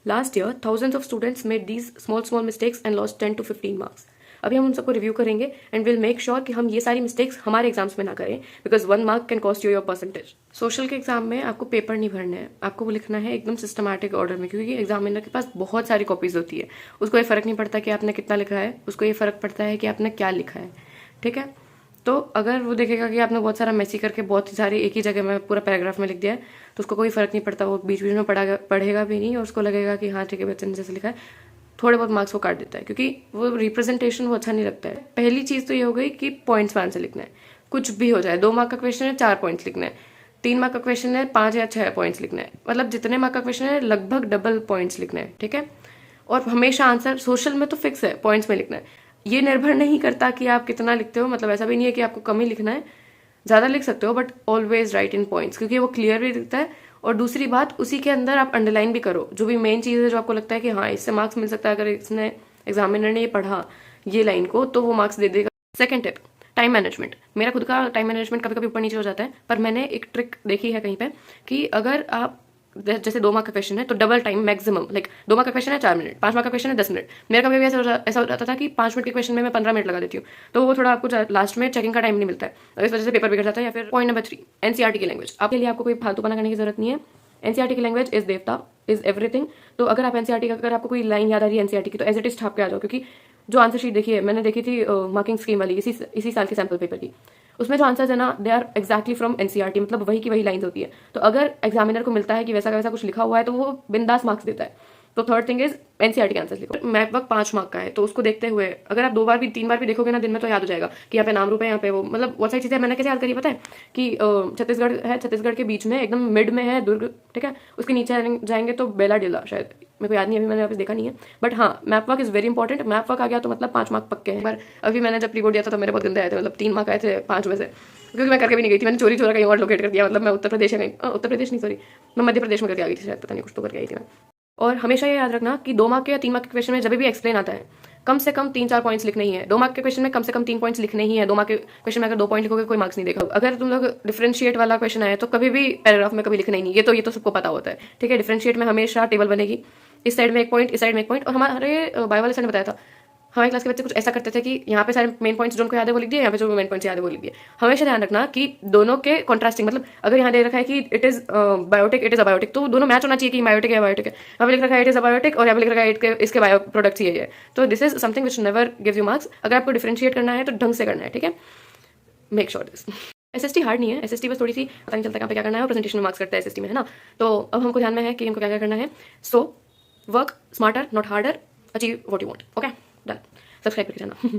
Last year thousands of students made these small mistakes and lost 10 to 15 marks. अभी हम उन सबको review करेंगे एंड विल मेक श्योर कि हम ये सारी मिस्टेक्स हमारे एग्जाम्स में ना करें, because 1 mark can cost you your percentage. Social के एग्जाम में आपको पेपर नहीं भरना है, आपको वो लिखना है एकदम सिस्टमैटिक ऑर्डर में, क्योंकि एग्जामिनर के पास बहुत सारी कॉपीज होती है। उसको ये फर्क नहीं पड़ता कि आपने कितना लिखा है, उसको ये फर्क पड़ता है कि आपने क्या लिखा है। ठीक है, तो अगर वो देखेगा कि आपने बहुत सारा मैसी करके बहुत सारी एक ही जगह में पूरा पैराग्राफ में लिख दिया है, तो उसको कोई फर्क नहीं पड़ता, वो बीच बीच में पढ़ेगा भी नहीं और उसको लगेगा कि हाँ ठीक है बच्चे ने जैसे लिखा है, थोड़े बहुत मार्क्स वो काट देता है, क्योंकि वो रिप्रेजेंटेशन वो अच्छा नहीं लगता है। पहली चीज़ तो ये हो गई कि पॉइंट्स में आंसर लिखना है, कुछ भी हो जाए। 2 मार्क का क्वेश्चन है 4 पॉइंट्स लिखना है, 3 मार्क का क्वेश्चन है 5 या 6 पॉइंट्स लिखना है, मतलब जितने मार्क का क्वेश्चन है लगभग डबल पॉइंट्स लिखना है। ठीक है, और हमेशा आंसर सोशल में तो फिक्स है, पॉइंट्स में लिखना है। ये निर्भर नहीं करता कि आप कितना लिखते हो, मतलब ऐसा भी नहीं है कि आपको कम ही लिखना है, ज़्यादा लिख सकते हो, but always right in points, क्योंकि वो क्लियर भी दिखता है। और दूसरी बात, उसी के अंदर आप अंडरलाइन भी करो जो भी मेन चीज़ है, जो आपको लगता है कि हाँ इससे मार्क्स मिल सकता है, अगर इसने एग्जामिनर ने ये पढ़ा ये लाइन को तो वो मार्क्स दे देगा। Second tip, time management. मेरा खुद का टाइम मैनेजमेंट कभी कभी ऊपर नीचे हो जाता है, पर मैंने एक ट्रिक देखी है कहीं पे कि अगर आप जैसे 2 मार्क का क्वेश्चन है तो double time maximum, like 2 mark का क्वेश्चन है 4 मिनट, 5 मार्क का क्वेश्चन है 10 मिनट। मेरा कभी भी ऐसा हो जाता था कि 5 मिनट के क्वेश्चन में मैं 15 मिनट लगा देती हूँ, तो वो थोड़ा आपको लास्ट में चेकिंग का टाइम नहीं मिलता है, और इस वजह से पेपर बिगड़ जाता है। या फिर पॉइंट नंबर 3, एनसीईआरटी की लैंग्वेज। आपके लिए आपको कोई फालतूपना करने की जरूरत नहीं है। एनसीईआरटी की लैंग्वेज इज देवता, इज एवरीथिंग। तो अगर आप एनसीईआरटी का, अगर आपको कोई लाइन याद आ रही है एनसीईआरटी की, तो एज इट इज छाप के आ जाओ, क्योंकि जो आंसर शीट देखी है मैंने, देखी थी मार्किंग स्कीम वाली इसी साल के सैम्पल पेपर की, उसमें जो आंसर्स है ना they are exactly from NCERT, मतलब वही की वही लाइन्स होती है। तो अगर एग्जामिनर को मिलता है कि वैसा का वैसा कुछ लिखा हुआ है तो वो बिंदास मार्क्स देता है। तो थर्ड थिंग इज एनसीईआरटी के आंसर लिखो। मैथ वर्क 5 मार्क का है, तो उसको देखते हुए अगर आप 2 बार भी 3 बार भी देखोगे ना दिन में, तो याद हो जाएगा कि यहाँ पे नाम रूप है, यहाँ पे वो, मतलब बहुत सारी चीजें मैंने कैसे याद करी पता है कि छत्तीसगढ़ है, छत्तीसगढ़ के बीच में एकदम मिड में है दुर्ग। ठीक है, उसके नीचे जाएंगे तो बेला डेला, शायद मेरे को याद नहीं है, अभी मैंने वापस देखा नहीं है, बट हाँ map work is very important. Map work आ गया तो मतलब 5 मार्क पक्के हैं। पर अभी मैंने जब प्री बोर्ड दिया था तो मेरे बहुत गंदे आए थे, मतलब 3 मार्क आए थे 5 में से, क्योंकि मैं करके भी नहीं गई थी, मैंने चोरी चोरा कहीं और लोकेट कर दिया। मतलब मैं उत्तर प्रदेश नहीं सॉरी, मैं मध्य प्रदेश में करके आ गई थी शायद, पता नहीं कुछ तो करके आई थी मैं। और हमेशा ये याद रखना कि 2 मार्क के या 3 मार्क के क्वेश्चन में जब भी एक्सप्लेन आता है, कम से कम 3-4 पॉइंट्स लिखने ही है। 2 मार्क के क्वेश्चन में कम से कम 3 पॉइंट्स लिखने ही है। 2 मार्क के क्वेश्चन में अगर 2 पॉइंट लिखोगे कोई मार्क्स नहीं देगा। अगर तुम लोग डिफरेंशिएट वाला क्वेश्चन आए तो कभी भी पैराग्राफ में कभी लिखना ही नहीं, ये तो सबको पता होता है। ठीक है, डिफरेंशिएट में हमेशा टेबल बनेगी, इस साइड में एक पॉइंट, इस साइड में एक पॉइंट। और हमारे बायो वाले सर ने बताया था, हमारे क्लास के बच्चे कुछ ऐसा करते थे कि यहाँ पे सारे मेन पॉइंट्स जो उनको याद है वो लिख दिए, यहाँ पे जो मेन पॉइंट्स याद है वो लिख दिए। हमेशा ध्यान रखना कि दोनों के कॉन्ट्रास्टिंग, मतलब अगर यहाँ दे रखा है कि it is biotic, it is abiotic, तो दोनों मैच होना चाहिए कि बायोटिक है बायोटिक है। यहाँ पे लिख रखा है इट इज अबायोटिक और यहाँ पे लिख रखा है इसके बायो प्रोडक्ट्स ये है। तो this is something which never gives you marks. अगर आपको डिफरेंशिएट करना है तो ढंग से करना है। ठीक है, make sure this. SST hard नहीं है, एसएसटी बस थोड़ी सी पता नहीं चलता कहाँ पे क्या करना है, और प्रेजेंटेशन में मार्क्स करता है एसएसटी में, है ना। तो अब हमको ध्यान में है कि हमको क्या क्या करना है। So work smarter not harder, achieve what you want. Okay, done. Subscribe करके जाना।